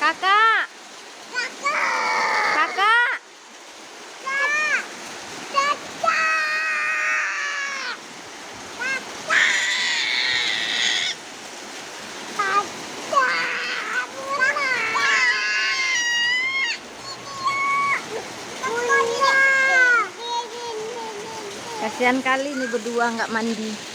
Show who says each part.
Speaker 1: Kakak, kakak. Kasihan kali nih berdua nggak mandi.